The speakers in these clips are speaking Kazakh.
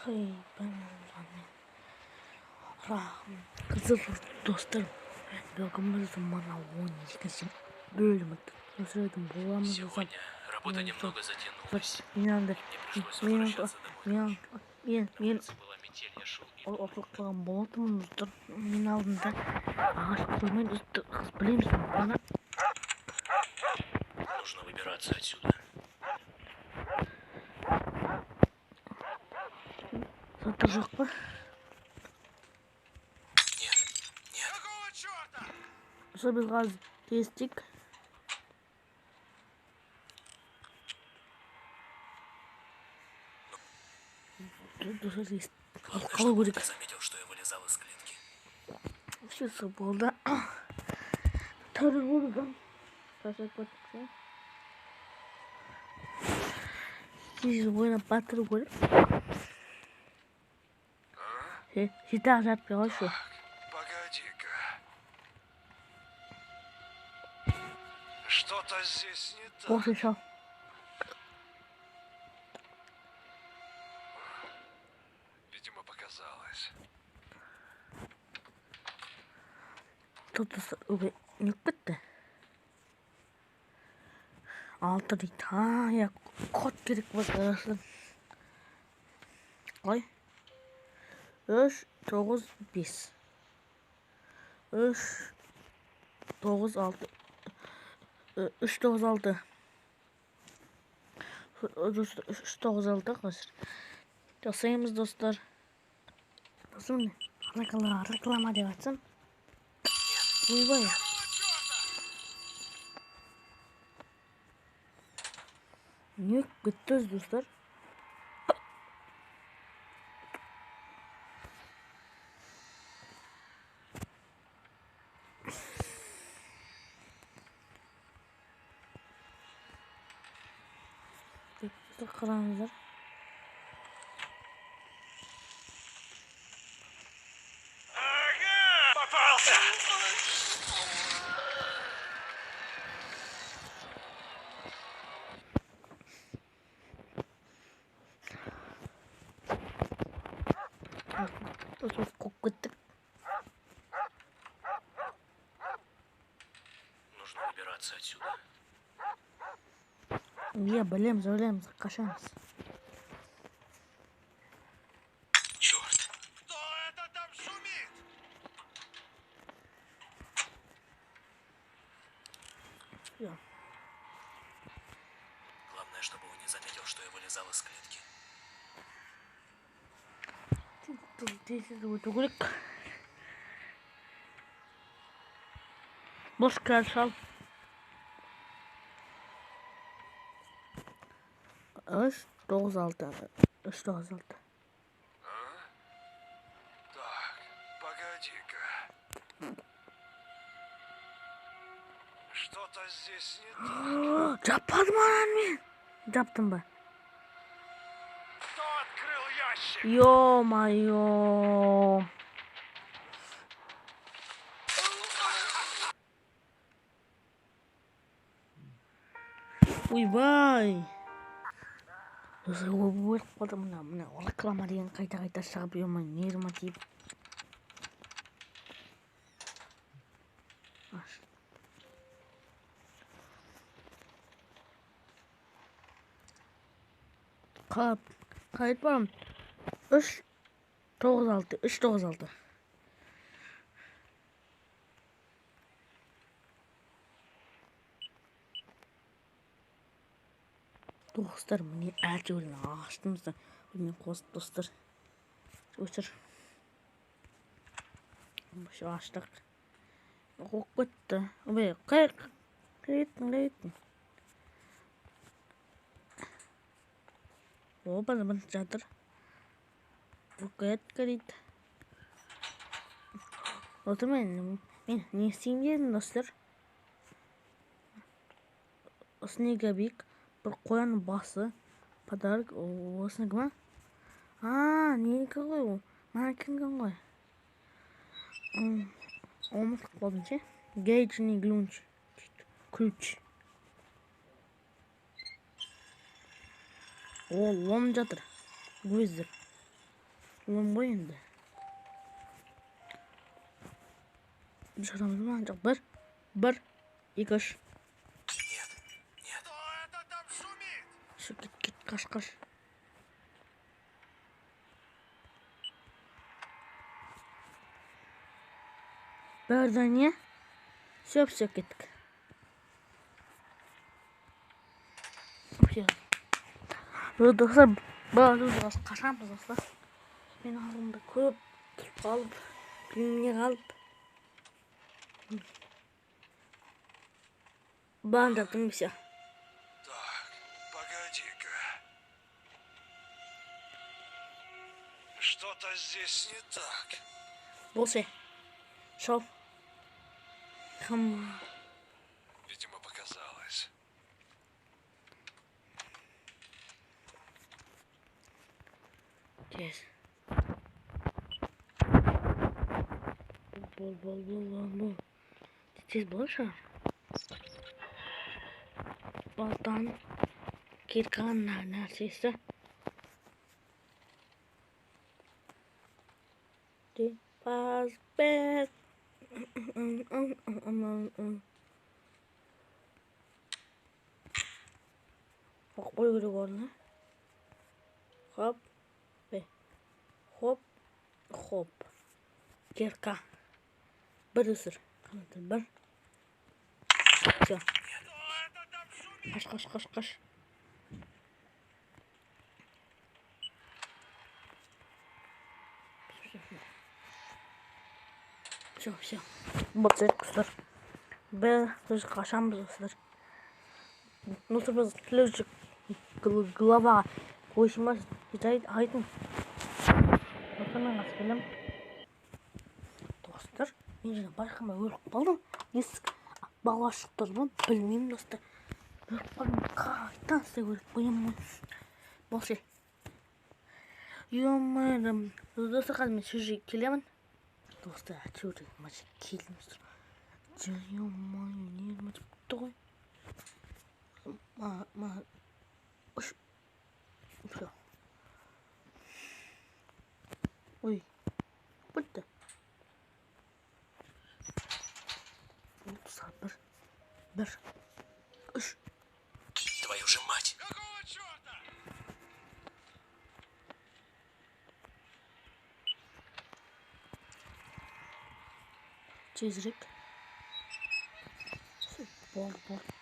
Hey ben anne. Kızıl dostlarım. Dokunmazdım bana 12 bölümü. Söyledim bulamazsam. Сегодня работа немного затянулась. İnandı. Мне пришлось возвращаться домой ночью. На Men улице была метель, я шел и думал. oturtkan bolatımızdır. Men aldığında ağaç koymayın üstü kız biliyor musun bana? Нужно выбираться отсюда. Satıracak mı? Нет, нет. Какого черта? Sonra biz gaz kestik. Главное, чтобы он не заметил, что я вылезал из клетки. Все свобода. Торгуем. Здесь воина патруль. Сюда же пёшу. Погоди-ка. Что-то здесь не так. После шел. Видимо, показалось. Тут уже не кыты. Алтı ta ya kod gerek var arasın. Ay. 3 9 5. 3 9 6. 3 9 6. 3 9 6 arkadaşlar. Sayımız dostlar. Nasıl ne? Reklama devatsın. Uy vay. Niye gittiniz dostlar? Karanlıklar. Ага! Попался! Тут кукуты. Нужно выбираться отсюда. Я болем, завалим, закашаемся. Черт. Кто это там шумит? Все. Главное, чтобы он не заметил, что я вылезал из клетки. Здесь вот уголек. Boş karşal. 3 9 6. 3 9 6. Так, погоди-ка. Что-то здесь не так. Yapmadım lan ben. Yaptım ben. Кто открыл ящик? Yo. Uy vay. Bu kodum ne reklama diyen kayta şapıyor mu nirmatif. Kayıt var mı? 3 9 6 3 9 6. Dostlar bunu acıyorum açtığımızda bunu kost dostlar. Dostlar. Şu açtık. Kokuttu. Ve kayıt. O bana çadır. Bu kayıt. O zaman ben ne isteyeyim dostlar. Снеговик, коян басы, подарок, осыны кім? Никакой ол, манекенген ғой. Ұмытып қалдым ше. Гейджный ключ. Ол он жатыр. Көздір. Ulan bu indi. Dışarımız mı ancak bir, iki, Нет, нет. Кто это там шумит? şu git kaç. Berden ye. Söp gittik. Dostlar, bazı kaçamız dostlar. Benim ağzımda koyup kalıp, bilmeye kalıp. Ben de bir şey. Так, погоди-ка. Что-то здесь не так. Bu şey. Şov. Come. Видимо, показалось. Yes. Bol. Siz boşa. Baltan. Kirkanlar neredeyse. Pas back. Bak boy göre var ne? Hop. Ve. Hop. Kirka. Bir ısır. Kanatın bir. Все. Kaç. Все. Вот это кустар. Б, даже кашам кустар. Ну, чтобы следующий глава. Koşmaz. Hidayet aydın. Bakın nasıl film. Dostlar. Ben yine başkama ölüp kaldım. Есік балашықтыр ма білмеймін достар. Өліп қалдым. Қайдан сіз өліп қоямын. Болшы. Ё-моё. Достар қазір мен сол жерге келемін. Достар, әйтеуір мына жерге келдім достар. Ё-моё, не ұмытып кетті ғой. Үш. Все. Ой. Бітті. Достар, бір. Үш. Твою же мать! Какого черта? Tezirek. Bol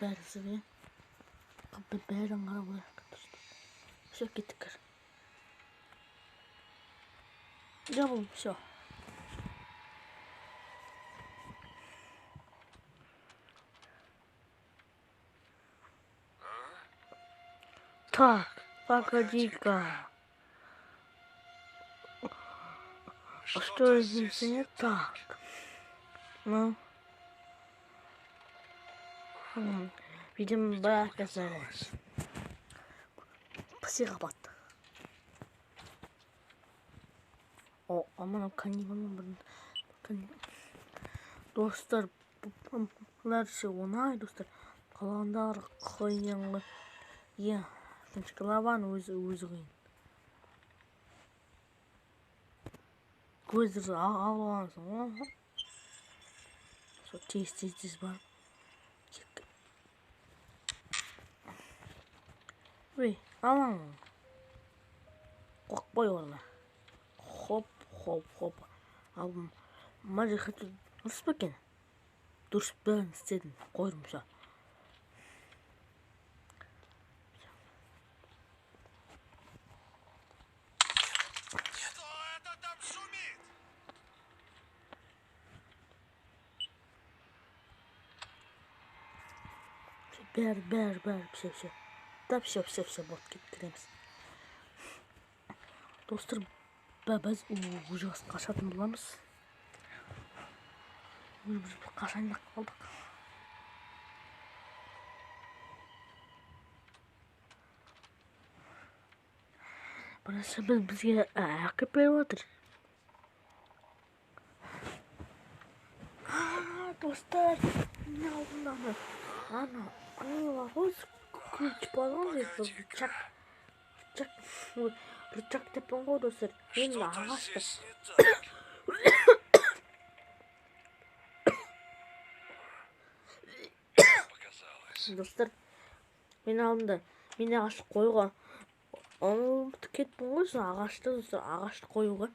bәрісіге. Бәрін қара бұлай қыттырды. Все, кеттік. Жабыл, все. Так, погоди-ка. Что здесь не так? Ну. Видимо, бая оказалась. Психопат. О, амана каннибалым бір. Достар, бұлар ше оңай, достар. Қалғандары қиынғы. Үшінші главаның өзі қиын. Көздерді алғансың, оңға. Со тез бар. Ой, алаң. Қоқпай орна. Хоп. Алым. Мажы қаты дұрыс па екен? Дұрыс бәрін істедім. Қойдым все. Кто это там шумит? Бәр. Все. Да, все, вот, кіреміз. Достар, біз уже қашатын боламыз. Біз қашайын қалдық. Бірінші бізге әкіп беріп отыр. Достар, не алдым. Ана, ловоз ключ баллон здесь был. Чак. бұршақ деппін ғой достар. Енді Что-то ағашты. здесь не так. Показалось. Достар, мен алдымда мен ағашты қоюға ұмытып кетпін ғой, сол ағашты достар, ағашты қоюға.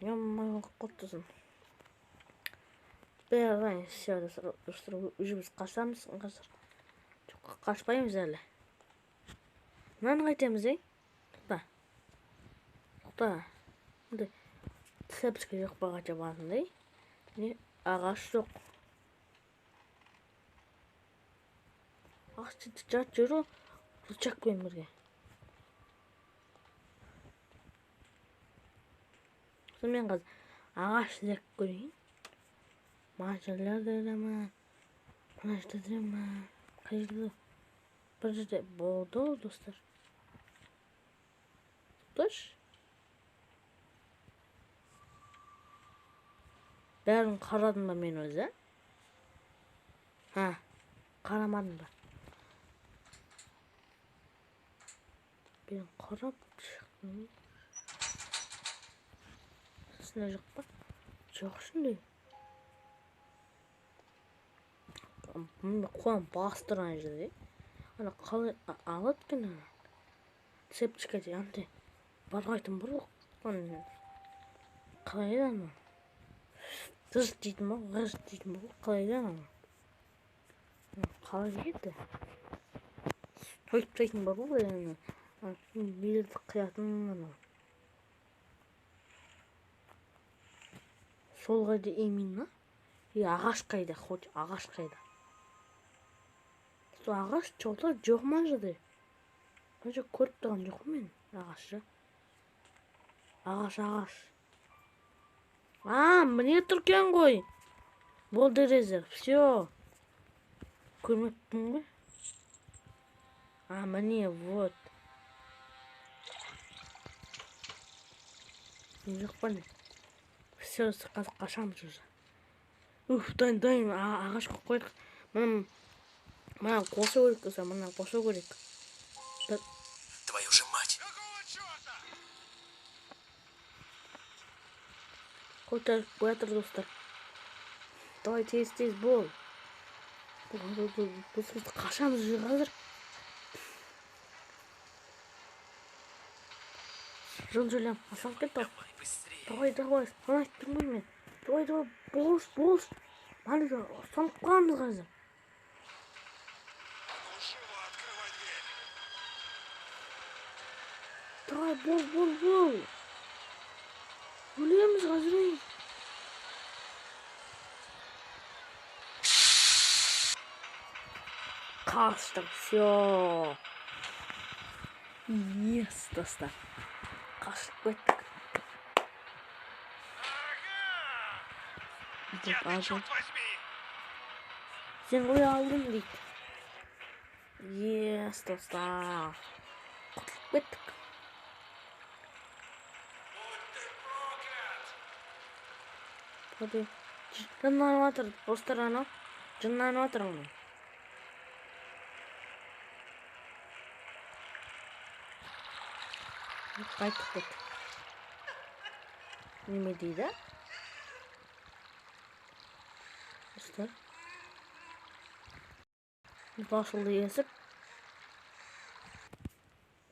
Ямай қоттысын. Бәрін все достар, уже біз қашамыз қазір. Жоқ, қашпаймыз әлі. Мынаны қайтеміз, Тоқта. Енді тісепске жоқ бағача басындай. Не ағаш жоқ. Ағаш жат жүру бұршақпен бірге. Сонымен қазір ағаш іздеп көрейін. Мына жерлерде де ма, мына жерде де ма, қай жерде? Бір жерде болды ғой достар. Дұрыс. Бәрін қарадым ба мен өзі? Қарамадым ба? Мен қарап шықтым. Сысына жоқ па? Жоқ шындай. Мұнда қуам бастырған жерде. Ана қалай алып кені. Цепчика де анты. Барғайтын бір оқ. Қалай да ана? Ғыз дейтін ба? Ғыз дейтін ба? Қалай да ана? Қалай еді? Тойып тайтын бар ғой ана. Белерді қиятын ана. Сол қайда именно? Ағаш қайда? Хоть ағаш қайда? Сол ағаш жоқта жоқ ма жады? Қанша көріп тұрған жоқ мен ағашы. Ағаш. Міне тұркен ғой. Болды резерв. Все. Көрмеппін ғой. Міне, вот. Жоқ па не? Все, қазір қашамыз уже. Дайын, ағаш қойдық. Мына қосу керек. Твою же мать! Какого черта? Қойта қоятыр достар. Давай тез бол. Біз қашамыз уже қазір. Жыл-жылям, ашам кетті. Давай, ана айттым ғой мен. Давай, болш. Маны ұстанып қаламыз қазір. Ну, живо открывай дверь. Давай, бол. Өлеміз қазір. Қаштық, все. Ес, достар. Қашып кеттік. Где ты, черт возьми? Сен қой алдың дейді. Ес, достар. Құтылып кеттік. Жынданып жатыр, достар анау. Жынданып жатыр анау. Қайтып кеттік. Неме дейді? Достар. Басылды есік.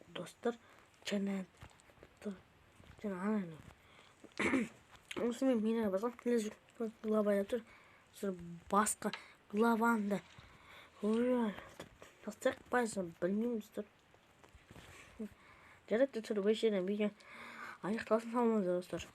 Достар. Және ананы. Осымен мені басқа келесі главада тұр. Басқа главанда. Достар, пайызын білмеймін достар. Жарайды достар, өшеден видео аяқталсын, саламыз достар.